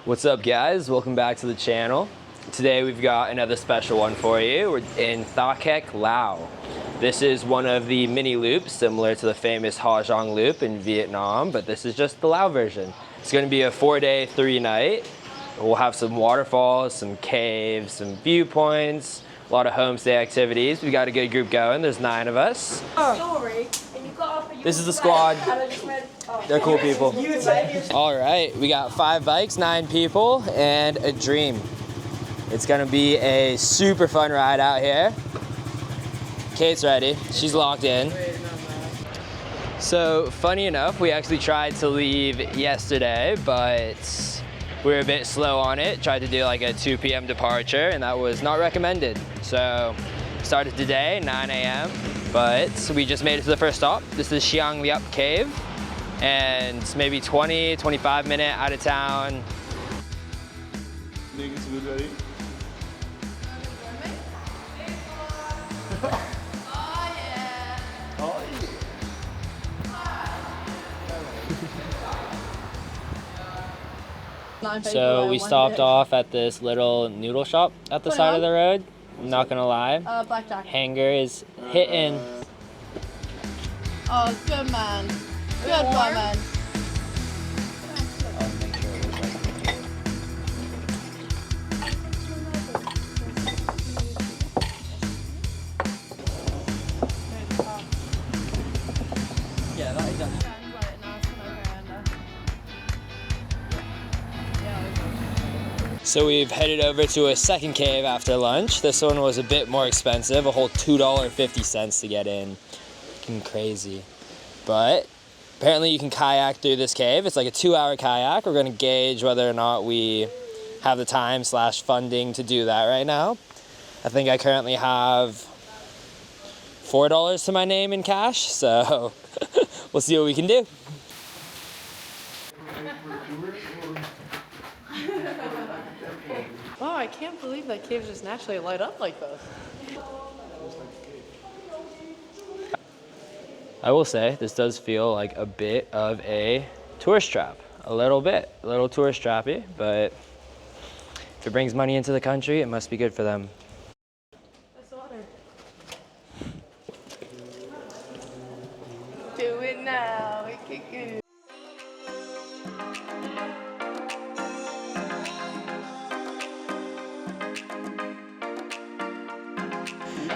What's up, guys? Welcome back to the channel. Today we've got another special one for you. We're in Thahkek, Laos. This is one of the mini loops similar to the famous Ha Giang Loop in Vietnam, but this is just the Laos version. It's going to be a 4-day, 3-night. We'll have some waterfalls, some caves, some viewpoints, a lot of homestay activities. We got a good group going. There's 9 of us. This is the squad. They're cool people. All right, we got 5 bikes, 9 people, and a dream. It's gonna be a super fun ride out here. Kate's ready, she's locked in. So funny enough, we actually tried to leave yesterday, but we were a bit slow on it. Tried to do like a 2 p.m. departure, and that was not recommended. So started today, 9 a.m., but we just made it to the first stop. This is Lor Cave, and maybe 20, 25 minute out of town. Think it's food ready? Oh yeah. Oh yeah. So we stopped off at this little noodle shop at the side of the road. I'm not gonna lie. Blackjack. Hanger is hitting. Oh, good man. Good boy, man. Yeah, that is done. So we've headed over to a second cave after lunch. This one was a bit more expensive, a whole $2.50 to get in. Fucking crazy. But apparently you can kayak through this cave. It's like a 2-hour kayak. We're gonna gauge whether or not we have the time / funding to do that right now. I think I currently have $4 to my name in cash, so we'll see what we can do. Oh, I can't believe that caves just naturally light up like this. I will say, this does feel like a bit of a tourist trap. A little bit, a little tourist trappy, but if it brings money into the country, it must be good for them. That's water. Do it now.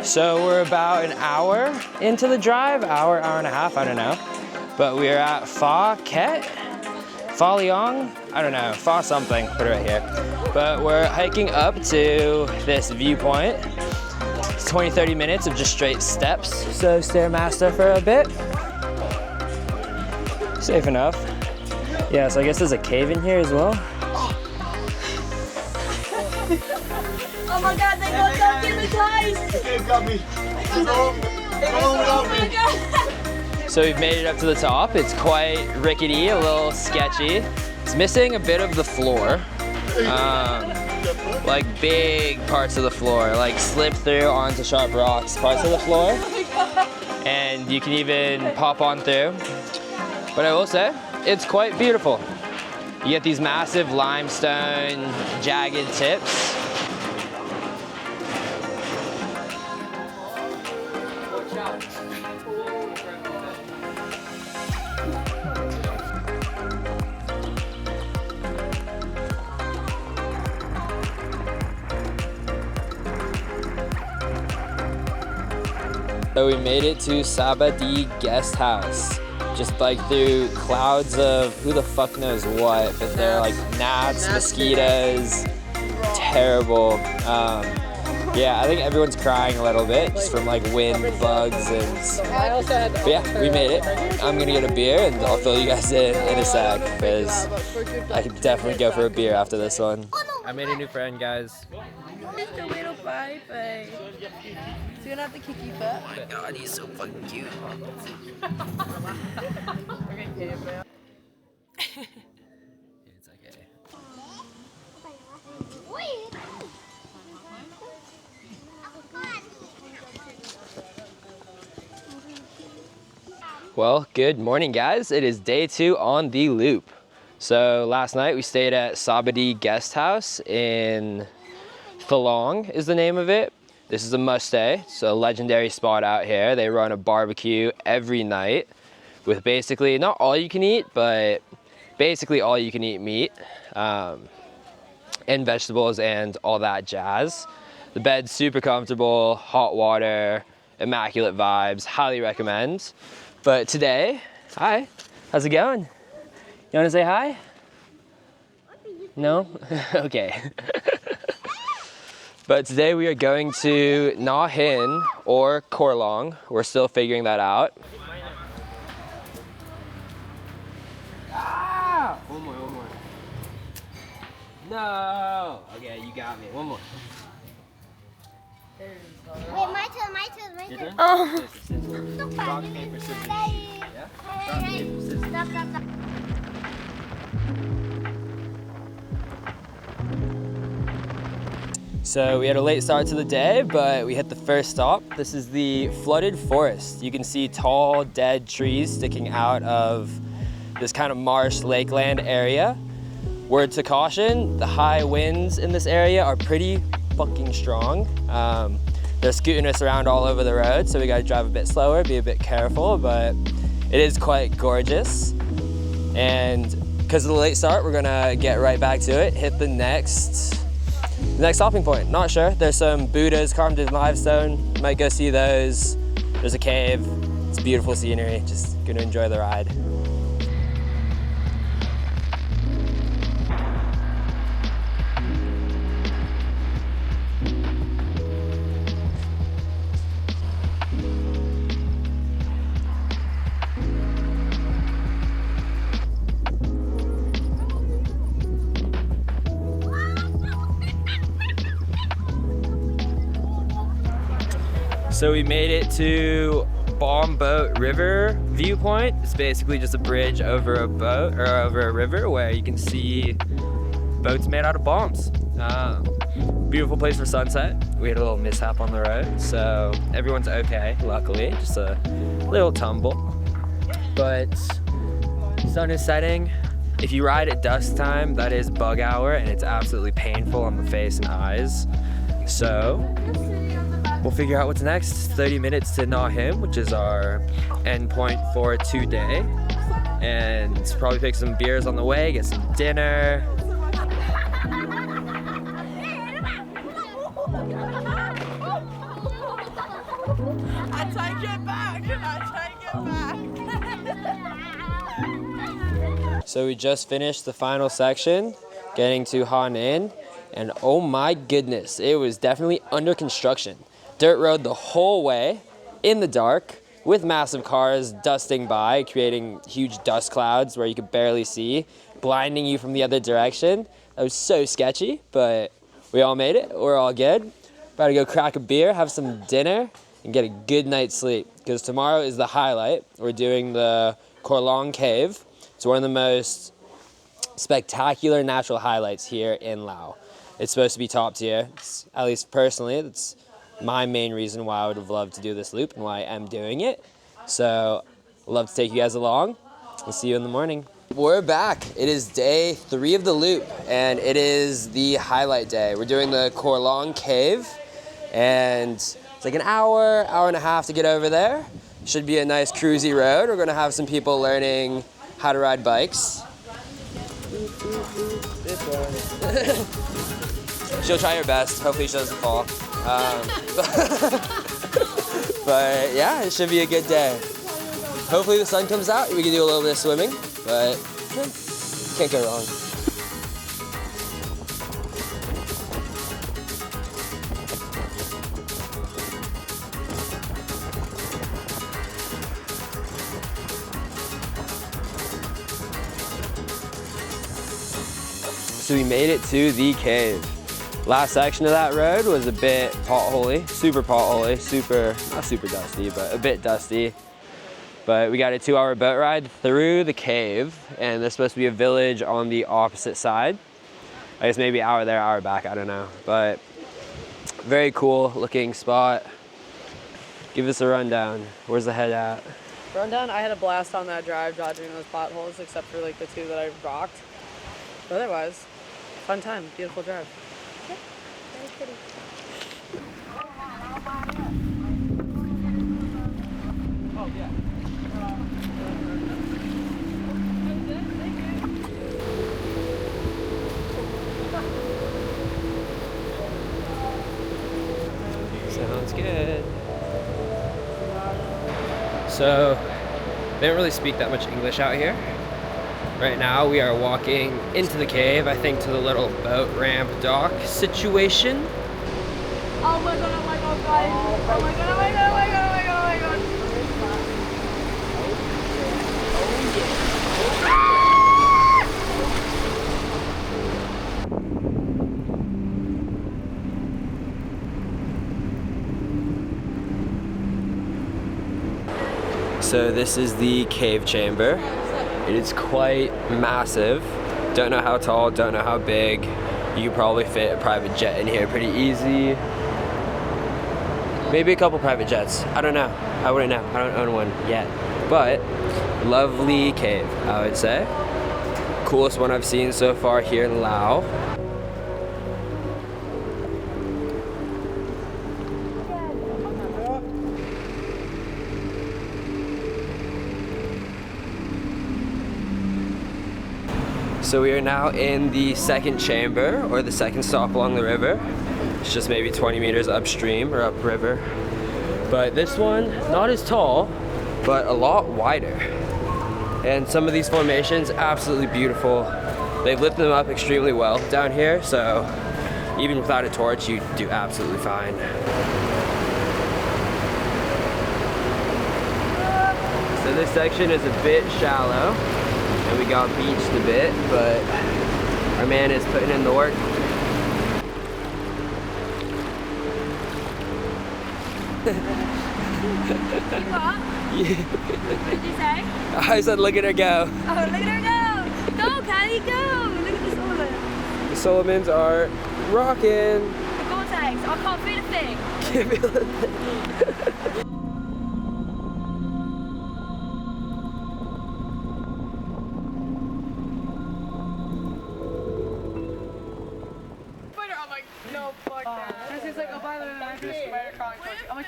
So we're about an hour into the drive, hour and a half, I don't know. But we're at Thahkek, Pha Liong, I don't know, Pha something, put it right here. But we're hiking up to this viewpoint. It's 20-30 minutes of just straight steps. So Stairmaster for a bit. Safe enough. Yeah, so I guess there's a cave in here as well. Oh my god, they got something to ties! They got me. So we've made it up to the top. It's quite rickety, a little sketchy. It's missing a bit of the floor. Like big parts of the floor, like slip through onto sharp rocks parts of the floor. And you can even pop on through. But I will say, it's quite beautiful. You get these massive limestone jagged tips. So we made it to Sabadi guest house. Just like through clouds of who the fuck knows what, but they're like gnats, mosquitoes, terrible. Yeah, I think everyone's crying a little bit just from like wind, bugs, and but yeah, we made it. I'm gonna get a beer and I'll fill you guys in a sec because I could definitely go for a beer after this one. I made a new friend, guys. Just a little bye-bye. So you're gonna have to kick you first? Oh my god, he's so fucking cute. It's okay. Well, good morning, guys. It is day 2 on the loop. So last night we stayed at Sabadi Guest House in Thalong is the name of it. This is a must-stay. It's a legendary spot out here. They run a barbecue every night with basically not all you can eat, but basically all you can eat meat and vegetables and all that jazz. The bed's super comfortable, hot water, immaculate vibes, highly recommend. But today, hi, how's it going? You wanna say hi? No? Okay. But today we are going to Na Hin or Kor Long. We're still figuring that out. Ah! One more. No! Okay, you got me. One more. Wait, my turn. Oh. Rock, paper, scissors, shoot. Yeah? Rock, paper, scissors. Stop. So we had a late start to the day, but we hit the first stop. This is the flooded forest. You can see tall, dead trees sticking out of this kind of marsh lakeland area. Word to caution, the high winds in this area are pretty fucking strong. They're scooting us around all over the road, so we gotta drive a bit slower, be a bit careful, but it is quite gorgeous. And because of the late start, we're gonna get right back to it, hit the next stopping point. Not sure. There's some Buddhas carved in limestone. Might go see those. There's a cave. It's beautiful scenery. Just gonna enjoy the ride. So we made it to Bomb Boat River viewpoint. It's basically just a bridge over a boat or over a river where you can see boats made out of bombs. Beautiful place for sunset. We had a little mishap on the road, so everyone's okay, luckily. Just a little tumble. But sun is setting. If you ride at dusk time, that is bug hour, and it's absolutely painful on the face and eyes. So we'll figure out what's next. 30 minutes to Na Hin, which is our endpoint for today. And probably pick some beers on the way, get some dinner. I take it back. So we just finished the final section, getting to Ha Ninh, and oh my goodness, it was definitely under construction. Dirt road the whole way, in the dark, with massive cars dusting by, creating huge dust clouds where you could barely see, blinding you from the other direction. That was so sketchy, but we all made it. We're all good. About to go crack a beer, have some dinner, and get a good night's sleep, because tomorrow is the highlight. We're doing the Lor Cave. It's one of the most spectacular natural highlights here in Laos. It's supposed to be top tier. It's, at least personally, that's my main reason why I would have loved to do this loop and why I am doing it. So I'd love to take you guys along. We'll see you in the morning. We're back. It is day 3 of the loop, and it is the highlight day. We're doing the Lor Cave, and it's like an hour and a half to get over there. Should be a nice cruisy road. We're gonna have some people learning how to ride bikes. She'll try her best. Hopefully she doesn't fall. But yeah, it should be a good day. Hopefully the sun comes out. We can do a little bit of swimming, but can't go wrong. So we made it to the cave. Last section of that road was a bit potholy, not super dusty, but a bit dusty. But we got a 2-hour boat ride through the cave, and there's supposed to be a village on the opposite side. I guess maybe hour there, hour back, I don't know. But very cool looking spot. Give us a rundown. Where's the head at? Rundown, I had a blast on that drive dodging those potholes, except for like the 2 that I rocked. otherwise, fun time, beautiful drive. Very pretty. Sounds good. So, they don't really speak that much English out here. Right now we are walking into the cave, I think to the little boat ramp dock situation. Oh my god, oh my god, guys. Oh my god, oh my god, oh my god, oh my god, oh my god. So this is the cave chamber. It is quite massive. Don't know how tall, don't know how big. You could probably fit a private jet in here pretty easy. Maybe a couple private jets. I don't know. I wouldn't know. I don't own one yet. But lovely cave, I would say. Coolest one I've seen so far here in Laos. So we are now in the second chamber, or the second stop along the river. It's just maybe 20 meters upstream or upriver. But this one, not as tall, but a lot wider. And some of these formations, absolutely beautiful. They've lit them up extremely well down here, so even without a torch, you do absolutely fine. So this section is a bit shallow. And we got beached a bit, but our man is putting in the work. What? What did you say? I said, look at her go. Oh, look at her go! Go, Callie, go! Look at the Solomon. The Solomons are rocking. The Gore-Tex, I can't feel a thing. Can't feel a thing. No, fuck that. This is like a I'm like,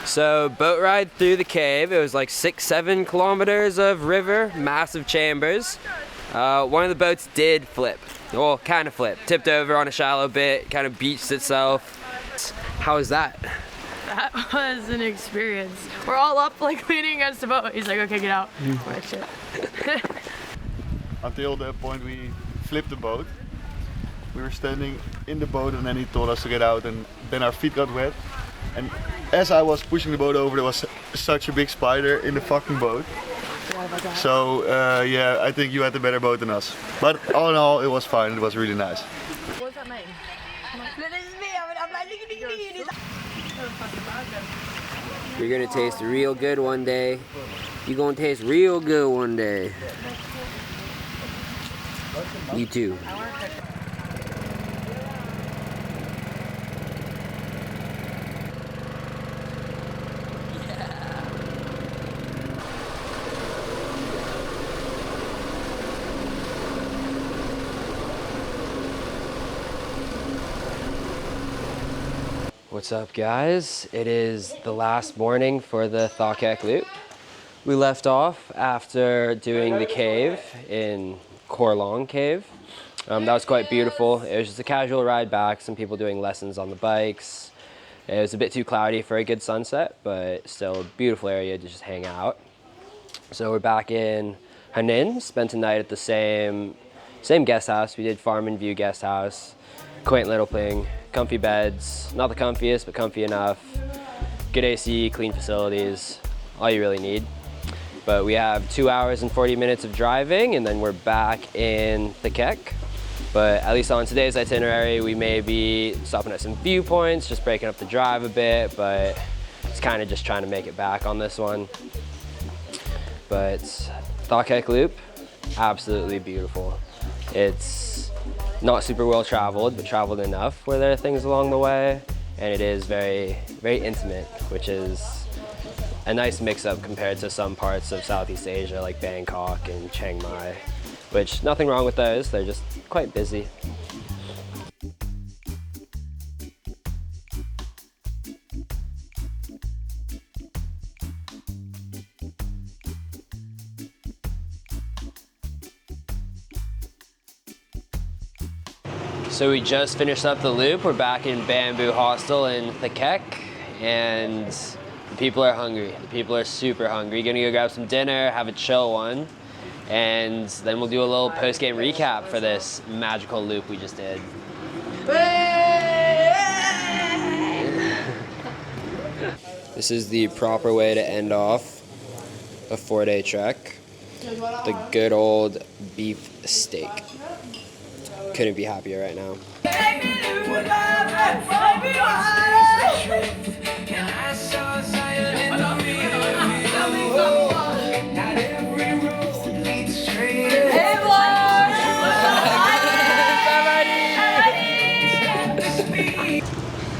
So boat ride through the cave. It was like 6-7 kilometers of river, massive chambers. One of the boats did flip. Well, kind of flipped. Tipped over on a shallow bit, kind of beached itself. How was that? that was an experience. We're all up like leaning against the boat. He's like, okay, get out. Like, shit. Until the point we flipped the boat. We were standing in the boat and then he told us to get out, and then our feet got wet. And as I was pushing the boat over, there was such a big spider in the fucking boat. So yeah, I think you had the better boat than us. But all in all, it was fine. It was really nice. What's that mean? Look, this is me. I'm like, look at You're gonna taste real good one day. You're gonna taste real good one day. You too. What's up, guys? It is the last morning for the Thahkek Loop. We left off after doing the cave in Lor Cave. That was quite beautiful. It was just a casual ride back, some people doing lessons on the bikes. It was a bit too cloudy for a good sunset, but still a beautiful area to just hang out. So we're back in Hanninh, spent a night at the same guest house. We did Farm and View guest house. Quaint little thing, comfy beds, not the comfiest, but comfy enough. Good AC, clean facilities, all you really need. But we have 2 hours and 40 minutes of driving, and then we're back in Thahkek. But at least on today's itinerary, we may be stopping at some viewpoints, just breaking up the drive a bit, but it's kind of just trying to make it back on this one. But Thahkek Loop, absolutely beautiful. It's not super well traveled, but traveled enough where there are things along the way, and it is very, very intimate, which is a nice mix-up compared to some parts of Southeast Asia like Bangkok and Chiang Mai, which nothing wrong with those, they're just quite busy. So we just finished up the loop. We're back in Bamboo Hostel in Thahkek, and the people are hungry. The people are super hungry. Gonna go grab some dinner, have a chill one, and then we'll do a little post-game recap for this magical loop we just did. This is the proper way to end off a 4-day trek. The good old beef steak. Couldn't be happier right now.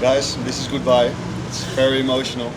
Guys, this is goodbye. It's very emotional.